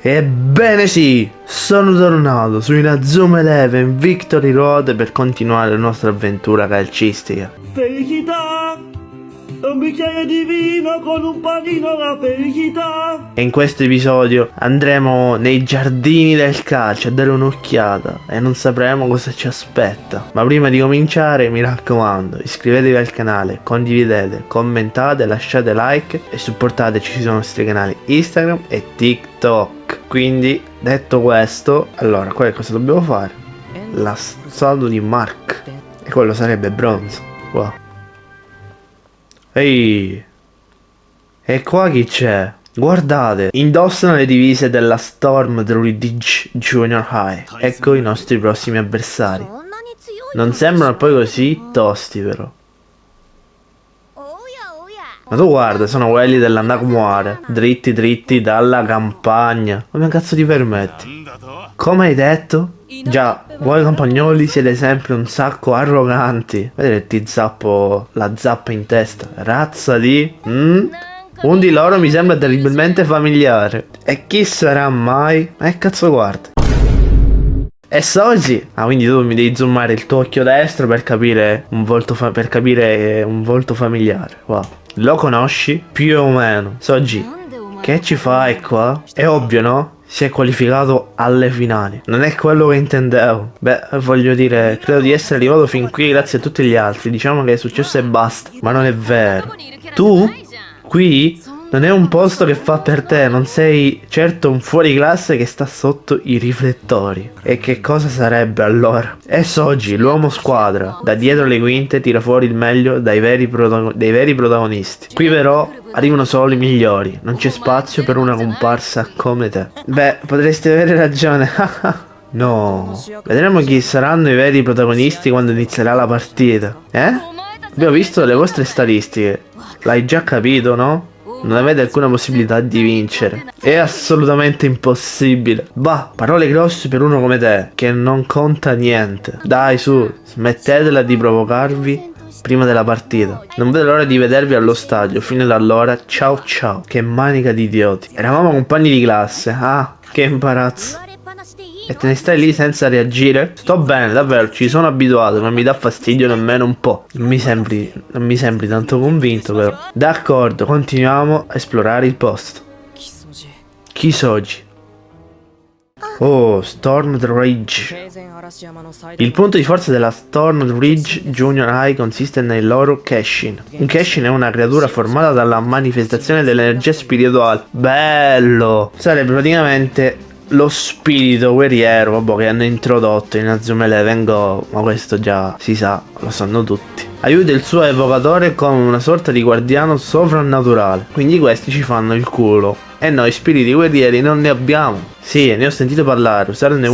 Ebbene sì, sono tornato su Inazuma Eleven Victory Road per continuare la nostra avventura calcistica. Felicità! Un bicchiere di vino con un panino la felicità! E in questo episodio andremo nei giardini del calcio a dare un'occhiata e non sapremo cosa ci aspetta. Ma prima di cominciare, mi raccomando, iscrivetevi al canale, condividete, commentate, lasciate like e supportateci sui nostri canali Instagram e TikTok. Quindi, detto questo, allora, cosa dobbiamo fare? La statua di Mark. E quello sarebbe bronzo. Wow. Ehi! E qua chi c'è? Guardate, indossano le divise della Storm Druidage Junior High. Ecco i nostri prossimi avversari. Non sembrano poi così tosti però. Ma tu guarda, sono quelli della Nagumoare, dritti dritti dalla campagna. Come cazzo ti permetti? Come hai detto? Già, voi campagnoli siete sempre un sacco arroganti. Vedete, ti zappo la zappa in testa. Razza di... Un di loro mi sembra terribilmente familiare. E chi sarà mai? Cazzo guarda. E Soji? Ah, quindi tu mi devi zoomare il tuo occhio destro per capire un volto familiare. Wow. Lo conosci? Più o meno. Soji, che ci fai qua? È ovvio, no? Si è qualificato alle finali. Non è quello che intendevo. Beh, voglio dire, credo di essere arrivato fin qui grazie a tutti gli altri. Diciamo che è successo e basta. Ma non è vero. Tu? Qui? Non è un posto che fa per te, non sei certo un fuoriclasse che sta sotto i riflettori. E che cosa sarebbe allora? E Soji, l'uomo squadra, da dietro le quinte tira fuori il meglio dei veri protagonisti. Qui però arrivano solo i migliori, non c'è spazio per una comparsa come te. Beh, potresti avere ragione. No, vedremo chi saranno i veri protagonisti quando inizierà la partita. Abbiamo visto le vostre statistiche. L'hai già capito, no? Non avete alcuna possibilità di vincere. È assolutamente impossibile. Bah, parole grosse per uno come te, che non conta niente. Dai su, smettetela di provocarvi prima della partita. Non vedo l'ora di vedervi allo stadio. Fino ad allora, ciao ciao. Che manica di idioti. Eravamo compagni di classe. Ah, che imbarazzo. E te ne stai lì senza reagire? Sto bene, davvero, ci sono abituato, non mi dà fastidio nemmeno un po'. Non mi sembri tanto convinto però. D'accordo, continuiamo a esplorare il posto. Kisoji. Oh, Storm Ridge. Il punto di forza della Storm Ridge Junior High consiste nei loro Keshin. Un Keshin è una creatura formata dalla manifestazione dell'energia spirituale. Bello! Sarebbe praticamente lo spirito guerriero, vabbè, che hanno introdotto in Inazuma Eleven Go, ma questo già si sa, lo sanno tutti. Aiuta il suo evocatore come una sorta di guardiano sovrannaturale, quindi questi ci fanno il culo. E noi spiriti guerrieri non ne abbiamo. Sì, ne ho sentito parlare, usarne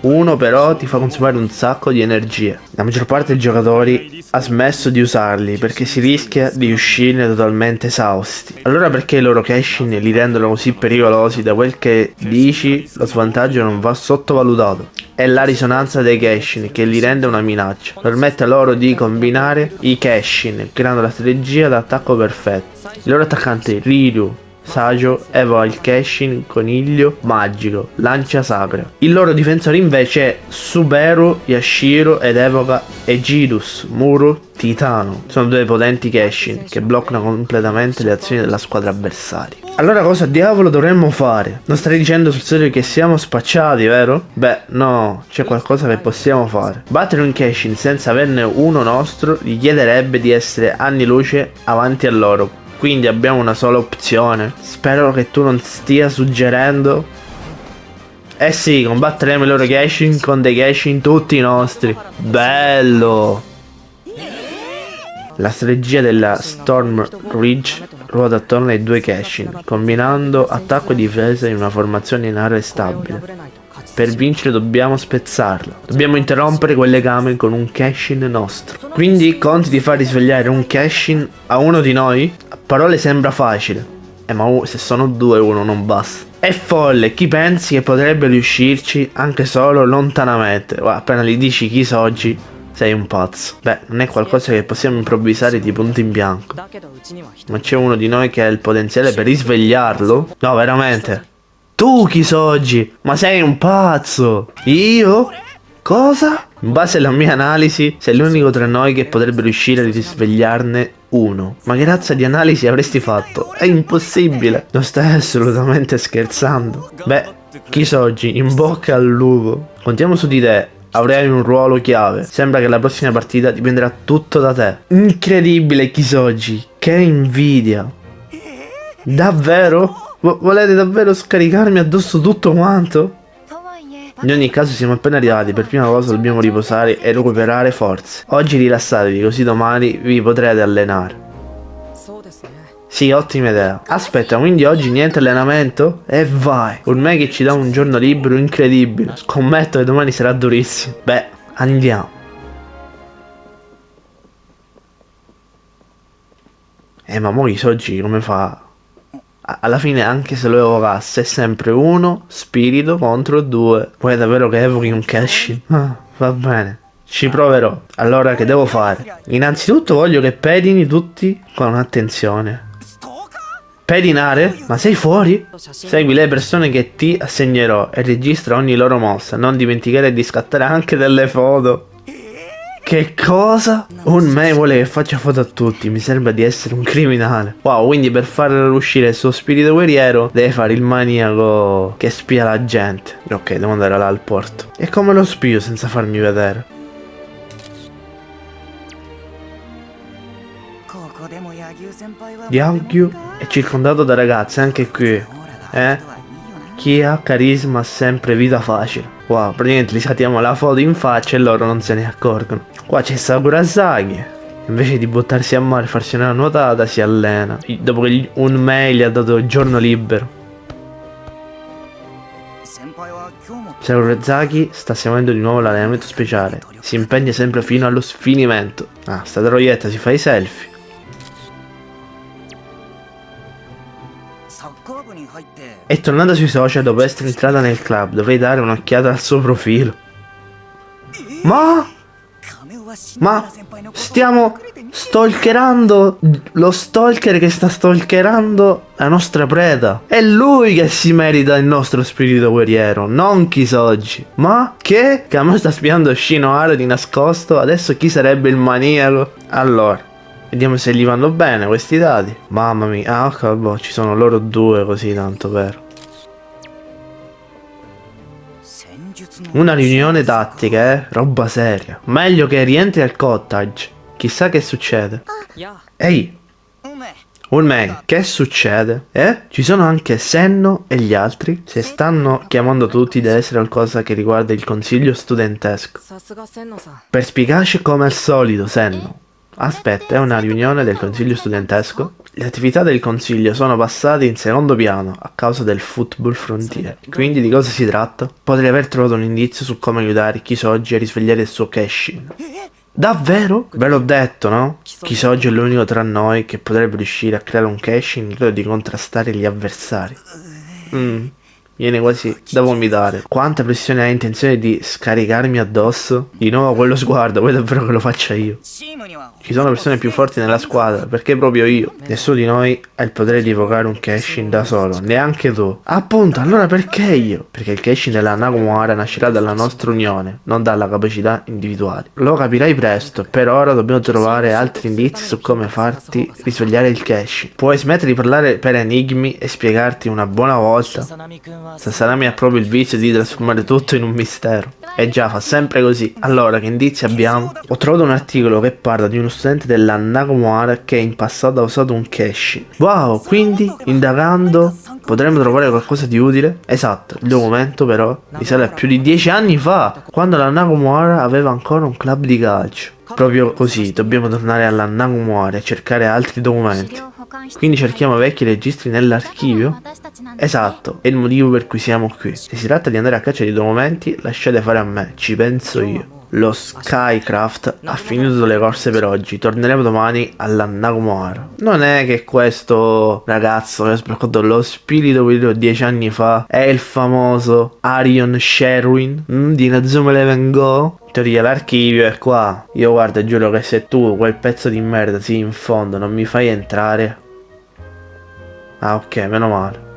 uno però ti fa consumare un sacco di energia. La maggior parte dei giocatori ha smesso di usarli perché si rischia di uscirne totalmente esausti. Allora perché i loro Keshin li rendono così pericolosi? Da quel che dici, lo svantaggio non va sottovalutato. È la risonanza dei Keshin che li rende una minaccia. Permette loro di combinare i Keshin, creando la strategia d'attacco perfetta. Il loro attaccante Ryu Sajo evoca il Keshin coniglio magico, lancia sacra. Il loro difensore invece è Subaru Yashiro ed evoca Aegidus Muro Titano. Sono due potenti Keshin che bloccano completamente le azioni della squadra avversaria. Allora cosa diavolo dovremmo fare? Non stai dicendo sul serio che siamo spacciati, vero? Beh, no, c'è qualcosa che possiamo fare. Battere un Keshin senza averne uno nostro richiederebbe di essere anni luce avanti a loro. Quindi abbiamo una sola opzione. Spero che tu non stia suggerendo. Eh sì, combatteremo i loro Keshin con dei Keshin tutti nostri. Bello! La strategia della Storm Ridge ruota attorno ai due Keshin, combinando attacco e difesa in una formazione inarrestabile. Per vincere dobbiamo spezzarla. Dobbiamo interrompere quel legame con un Keshin nostro. Quindi conti di far risvegliare un Keshin a uno di noi? A parole sembra facile. Ma se sono due uno non basta. È folle, chi pensi che potrebbe riuscirci anche solo lontanamente? Appena gli dici Kisoji, sei un pazzo. Beh, non è qualcosa che possiamo improvvisare di punto in bianco. Ma c'è uno di noi che ha il potenziale per risvegliarlo? No, veramente. Tu Kisoji, ma sei un pazzo! Io? Cosa? In base alla mia analisi, sei l'unico tra noi che potrebbe riuscire a risvegliarne uno. Ma che razza di analisi avresti fatto? È impossibile! Non stai assolutamente scherzando. Beh, Kisoji, in bocca al lupo. Contiamo su di te. Avrai un ruolo chiave. Sembra che la prossima partita dipenderà tutto da te. Incredibile Kisoji. Che invidia. Davvero? Volete davvero scaricarmi addosso tutto quanto? In ogni caso siamo appena arrivati, per prima cosa dobbiamo riposare e recuperare forze. Oggi rilassatevi, così domani vi potrete allenare. Sì, ottima idea. Aspetta, quindi oggi niente allenamento? E vai! Ormai che ci dà un giorno libero incredibile. Scommetto che domani sarà durissimo. Beh, andiamo. Ma mo Kisoji come fa? Alla fine, anche se lo evocasse, è sempre uno spirito contro due. Vuoi davvero che evochi un Keshin? Ah, va bene, ci proverò. Allora, che devo fare? Innanzitutto voglio che pedini tutti con attenzione. Pedinare? Ma sei fuori? Segui le persone che ti assegnerò e registra ogni loro mossa. Non dimenticare di scattare anche delle foto. Che cosa? Un me vuole che faccia foto a tutti, mi sembra di essere un criminale. Wow, quindi per far uscire il suo spirito guerriero deve fare il maniaco che spia la gente. Ok, devo andare là al porto. E come lo spio senza farmi vedere? Yagyu è circondato da ragazze anche qui. Chi ha carisma ha sempre vita facile. Wow, praticamente gli scattiamo la foto in faccia e loro non se ne accorgono. Qua c'è Sakurasaki. Invece di buttarsi a mare e farsi una nuotata si allena. Dopo che un mail gli ha dato il giorno libero. Sakurasaki sta seguendo di nuovo l'allenamento speciale. Si impegna sempre fino allo sfinimento. Ah, sta troietta si fa i selfie. È tornata sui social dopo essere entrata nel club. Dovrei dare un'occhiata al suo profilo. Ma stiamo stalkerando lo stalker che sta stalkerando la nostra preda. È lui che si merita il nostro spirito guerriero, non Kisoji. Ma che? Che a me sta spiando Shinohara di nascosto. Adesso chi sarebbe il maniaco? Allora, vediamo se gli vanno bene questi dati. Mamma mia. Ah, ok, boh, ci sono loro due così tanto per. Una riunione tattica, roba seria. Meglio che rientri al cottage. Chissà che succede. Ehi, Ulmei, che succede? Ci sono anche Senno e gli altri? Se stanno chiamando tutti deve essere qualcosa che riguarda il consiglio studentesco. Perspicace come al solito, Senno. Aspetta, è una riunione del consiglio studentesco? Le attività del consiglio sono passate in secondo piano a causa del Football Frontier. Quindi di cosa si tratta? Potrei aver trovato un indizio su come aiutare Kisoji a risvegliare il suo Keshin. Davvero? Ve l'ho detto, no? Kisoji è l'unico tra noi che potrebbe riuscire a creare un Keshin in grado di contrastare gli avversari. Viene quasi da vomitare. Quanta pressione hai intenzione di scaricarmi addosso? Di nuovo quello sguardo, vuoi davvero che lo faccia io? Ci sono persone più forti nella squadra, perché proprio io? Nessuno di noi ha il potere di evocare un Keshin da solo, neanche tu. Appunto, allora perché io? Perché il Keshin della Nagumoara nascerà dalla nostra unione, non dalla capacità individuali. Lo capirai presto, per ora dobbiamo trovare altri indizi su come farti risvegliare il Keshin. Puoi smettere di parlare per enigmi e spiegarti una buona volta? Sasanami ha proprio il vizio di trasformare tutto in un mistero. E già, fa sempre così. Allora, che indizi abbiamo? Ho trovato un articolo che parla di uno studente della Nagumoara che in passato ha usato un Keshin. Wow, quindi, indagando, potremmo trovare qualcosa di utile? Esatto, il documento però risale a più di 10 anni fa, quando la Nagumoara aveva ancora un club di calcio. Proprio così, dobbiamo tornare alla Nagumoara e cercare altri documenti. Quindi cerchiamo vecchi registri nell'archivio? Esatto, è il motivo per cui siamo qui. Se si tratta di andare a caccia di documenti, lasciate fare a me, ci penso io. Lo Skycraft ha finito le corse per oggi, torneremo domani alla Nagumoara. Non è che questo ragazzo che ha sbloccato lo spirito guerriero 10 anni fa è il famoso Arion Sherwin di Nazuma Eleven Go? In teoria l'archivio è qua. Io guarda, giuro che se tu quel pezzo di merda sì in fondo non mi fai entrare. Ah ok, meno male.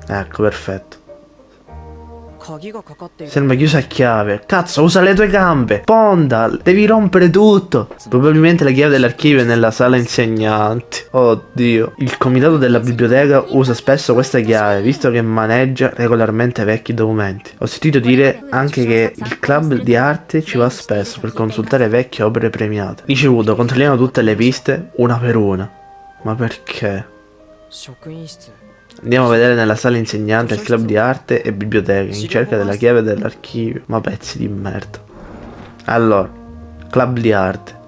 Ecco, perfetto. Sembra chiusa a chiave. Cazzo, usa le tue gambe. Ponda, devi rompere tutto. Probabilmente la chiave dell'archivio è nella sala insegnanti. Oddio. Il comitato della biblioteca usa spesso questa chiave, visto che maneggia regolarmente vecchi documenti. Ho sentito dire anche che il club di arte ci va spesso per consultare vecchie opere premiate. Ricevuto, controlliamo tutte le piste, una per una. Ma perché? Andiamo a vedere nella sala insegnante il club di arte e biblioteca in cerca della chiave dell'archivio. Ma pezzi di merda. Allora, club di arte.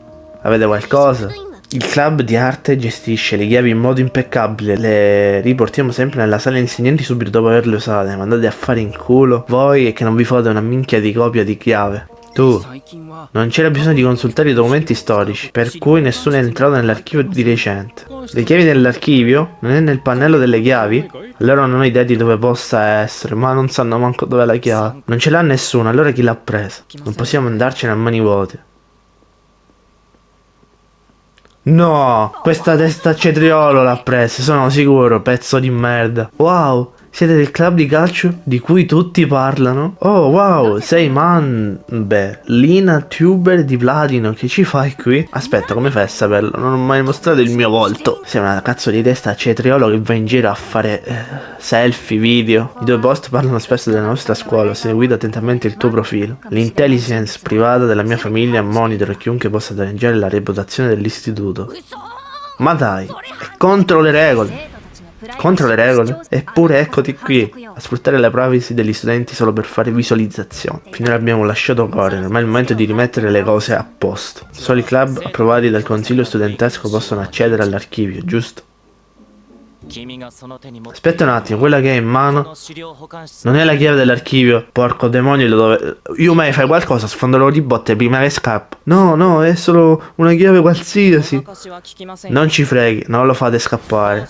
Avete qualcosa? Il club di arte gestisce le chiavi in modo impeccabile. Le riportiamo sempre nella sala insegnanti subito dopo averle usate. Ma andate a fare in culo voi che non vi fate una minchia di copia di chiave. Tu, non c'era bisogno di consultare i documenti storici, per cui nessuno è entrato nell'archivio di recente. Le chiavi dell'archivio? Non è nel pannello delle chiavi? Allora non ho idea di dove possa essere, ma non sanno manco dov'è la chiave. Non ce l'ha nessuno, allora chi l'ha presa? Non possiamo andarcene a mani vuote. No, questa testa a cetriolo l'ha presa, sono sicuro, pezzo di merda. Wow, siete del club di calcio di cui tutti parlano? Oh wow, sei Beh, Lina Tuber di Platino, che ci fai qui? Aspetta, come fai a saperlo? Non ho mai mostrato il mio volto. Sei una cazzo di testa a cetriolo che va in giro a fare selfie, video. I due post parlano spesso della nostra scuola, ho seguito attentamente il tuo profilo. L'intelligence privata della mia famiglia monitora chiunque possa danneggiare la reputazione dell'istituto. Ma dai, è contro le regole. Contro le regole? Eppure eccoti qui, a sfruttare la privacy degli studenti solo per fare visualizzazioni. Finora abbiamo lasciato correre, ormai è il momento di rimettere le cose a posto. Solo i club approvati dal consiglio studentesco possono accedere all'archivio, giusto? Aspetta un attimo, quella che è in mano non è la chiave dell'archivio. Porco demonio, dove... Yumei, fai qualcosa, sfonderò di botte prima che scappo. No, no, è solo una chiave qualsiasi. Non ci freghi, non lo fate scappare.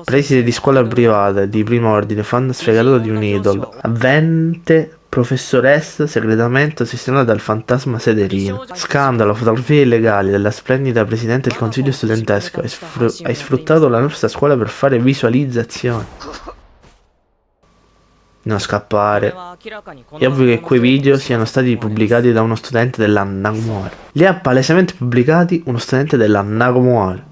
Preside di scuola privata di primo ordine, fan sfegatato di un idolo. Avvente professoressa segretamente assistita dal fantasma Sederino. Scandalo, fotografie illegali della splendida presidente del consiglio studentesco. Hai sfruttato la nostra scuola per fare visualizzazioni. Non scappare. È ovvio che quei video siano stati pubblicati da uno studente della Nagumoara. Li ha palesemente pubblicati uno studente della Nagumoara.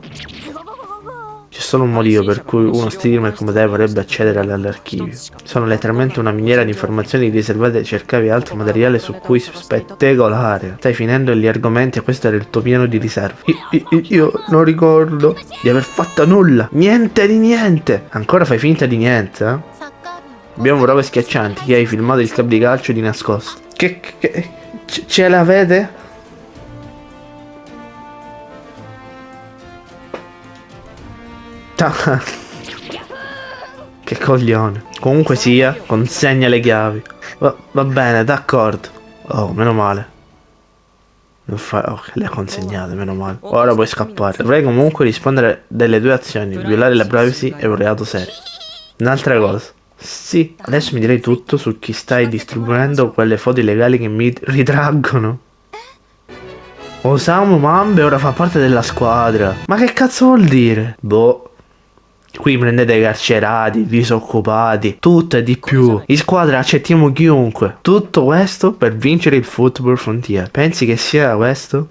C'è solo un motivo per cui uno streamer come te vorrebbe accedere all'archivio. Sono letteralmente una miniera di informazioni riservate, cercavi altro materiale su cui spettacolare. Stai finendo gli argomenti e questo era il tuo piano di riserva. Io non ricordo di aver fatto nulla. Niente di niente. Ancora fai finta di niente, eh? Abbiamo prove schiaccianti che hai filmato il club di calcio di nascosto. Ce l'avete? Che coglione. Comunque sia, consegna le chiavi. Va bene, d'accordo. Oh, meno male. Ok, le ha consegnate, meno male. Ora puoi scappare. Dovrei comunque rispondere delle tue azioni. Violare la privacy è un reato serio. Un'altra cosa. Sì, adesso mi direi tutto su chi stai distribuendo quelle foto illegali che mi ritraggono. Osamu Mambe ora fa parte della squadra. Ma che cazzo vuol dire? Boh. Qui prendete i carcerati, disoccupati, tutto e di più. In squadra accettiamo chiunque. Tutto questo per vincere il Football Frontier. Pensi che sia questo?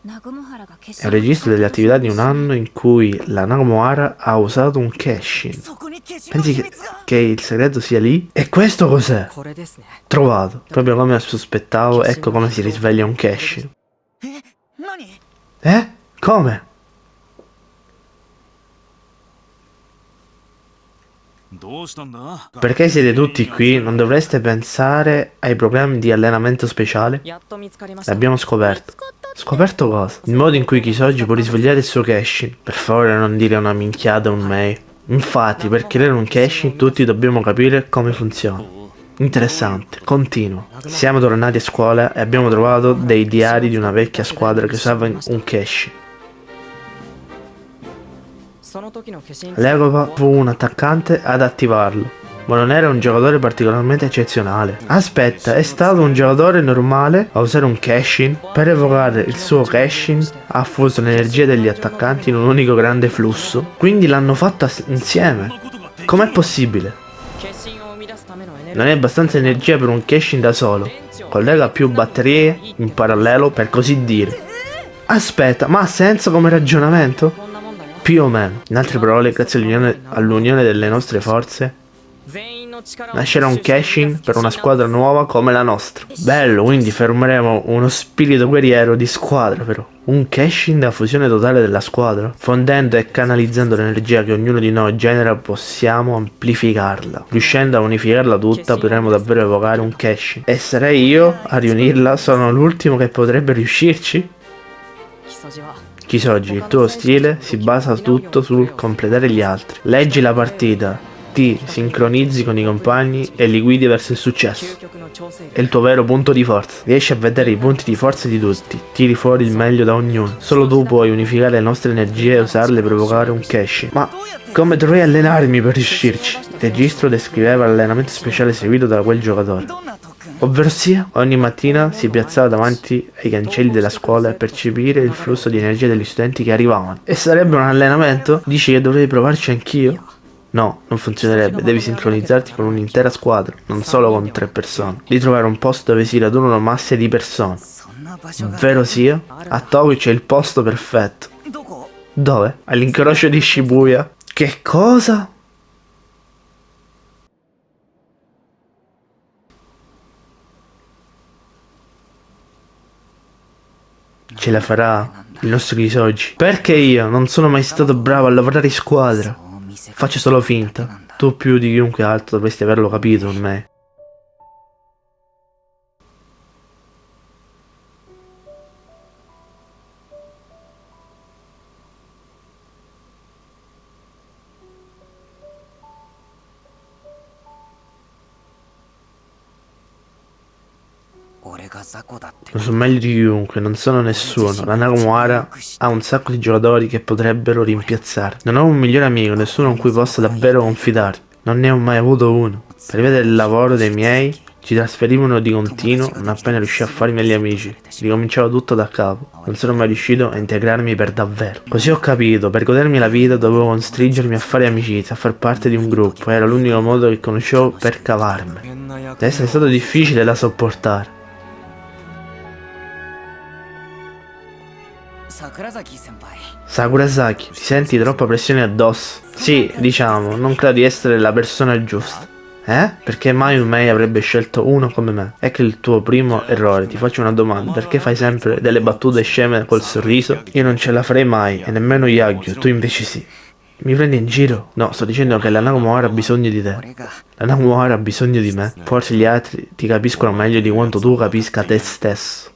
È un registro delle attività di un anno in cui la Nagumoara ha usato un cache-in. Pensi che il segreto sia lì? E questo cos'è? Trovato. Proprio come sospettavo, ecco come si risveglia un cache-in. Come? Perché siete tutti qui? Non dovreste pensare ai programmi di allenamento speciale? L'abbiamo scoperto. Scoperto cosa? Il modo in cui Kisoji può risvegliare il suo cache. Per favore non dire una minchiata o un mail. Infatti, per creare un cache tutti dobbiamo capire come funziona. Interessante, continuo. Siamo tornati a scuola e abbiamo trovato dei diari di una vecchia squadra che usava un cache. L'Egopa fu un attaccante ad attivarlo. ma non era un giocatore particolarmente eccezionale. Aspetta, è stato un giocatore normale a usare un cash-in. Per evocare il suo cash-in ha fuso l'energia degli attaccanti in un unico grande flusso. Quindi l'hanno fatta insieme. Com'è possibile? Non è abbastanza energia per un cash-in da solo. Collega più batterie in parallelo, per così dire. Aspetta, ma ha senso come ragionamento? Più o meno. In altre parole, grazie all'unione delle nostre forze, nascerà un cash-in per una squadra nuova come la nostra. Bello, quindi fermeremo uno spirito guerriero di squadra, però. Un cash-in da fusione totale della squadra. Fondendo e canalizzando l'energia che ognuno di noi genera, possiamo amplificarla. Riuscendo a unificarla tutta, potremo davvero evocare un cash-in. E sarei io a riunirla? Sono l'ultimo che potrebbe riuscirci? Kisoji, il tuo stile si basa tutto sul completare gli altri. Leggi la partita, ti sincronizzi con i compagni e li guidi verso il successo. È il tuo vero punto di forza. Riesci a vedere i punti di forza di tutti, tiri fuori il meglio da ognuno. Solo tu puoi unificare le nostre energie e usarle per provocare un cash. Ma come dovrei allenarmi per riuscirci? Il registro descriveva l'allenamento speciale seguito da quel giocatore. Ovverosia, ogni mattina si piazzava davanti ai cancelli della scuola per percepire il flusso di energia degli studenti che arrivavano. E sarebbe un allenamento? Dici che dovrei provarci anch'io? No, non funzionerebbe, devi sincronizzarti con un'intera squadra, non solo con 3 persone. Devi trovare un posto dove si radunano masse di persone. Vero sia? A Tokyo c'è il posto perfetto. Dove? All'incrocio di Shibuya. Che cosa? Ce la farà il nostro Kisoji. Perché io non sono mai stato bravo a lavorare in squadra? Faccio solo finta. Tu più di chiunque altro dovresti averlo capito con me. Lo so meglio di chiunque, non sono nessuno. La Nakamura ha un sacco di giocatori che potrebbero rimpiazzare. Non ho un migliore amico, nessuno in cui possa davvero confidare. Non ne ho mai avuto uno. Per rivedere il lavoro dei miei, ci trasferivano di continuo, non appena riuscii a farmi agli amici. Ricominciavo tutto da capo. Non sono mai riuscito a integrarmi per davvero. Così ho capito, per godermi la vita dovevo costringermi a fare amicizia, a far parte di un gruppo. Era l'unico modo che conoscevo per cavarmi. Deve essere stato difficile da sopportare. Sakurasaki, ti senti troppa pressione addosso? Sì, diciamo, non credo di essere la persona giusta. Perché mai un Mei avrebbe scelto uno come me? Ecco il tuo primo errore. Ti faccio una domanda. Perché fai sempre delle battute sceme col sorriso? Io non ce la farei mai, e nemmeno Yagyu, tu invece sì. Mi prendi in giro? No, sto dicendo che la Nakamura ha bisogno di te. La Nakamura ha bisogno di me. Forse gli altri ti capiscono meglio di quanto tu capisca te stesso.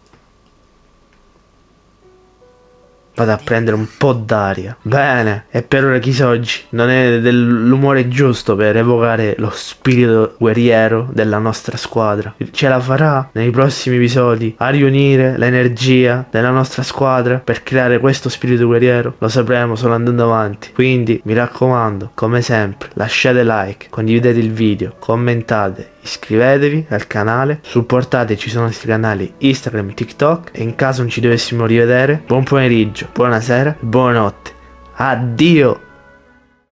Vado a prendere un po' d'aria. Bene, e per ora Kisoji non è dell'umore giusto per evocare lo spirito guerriero della nostra squadra. Ce la farà nei prossimi episodi a riunire l'energia della nostra squadra per creare questo spirito guerriero? Lo sapremo solo andando avanti. Quindi mi raccomando, come sempre, lasciate like, condividete il video, commentate, iscrivetevi al canale, supportateci sui nostri canali Instagram, TikTok, e in caso non ci dovessimo rivedere, buon pomeriggio, buonasera e buonanotte. Addio!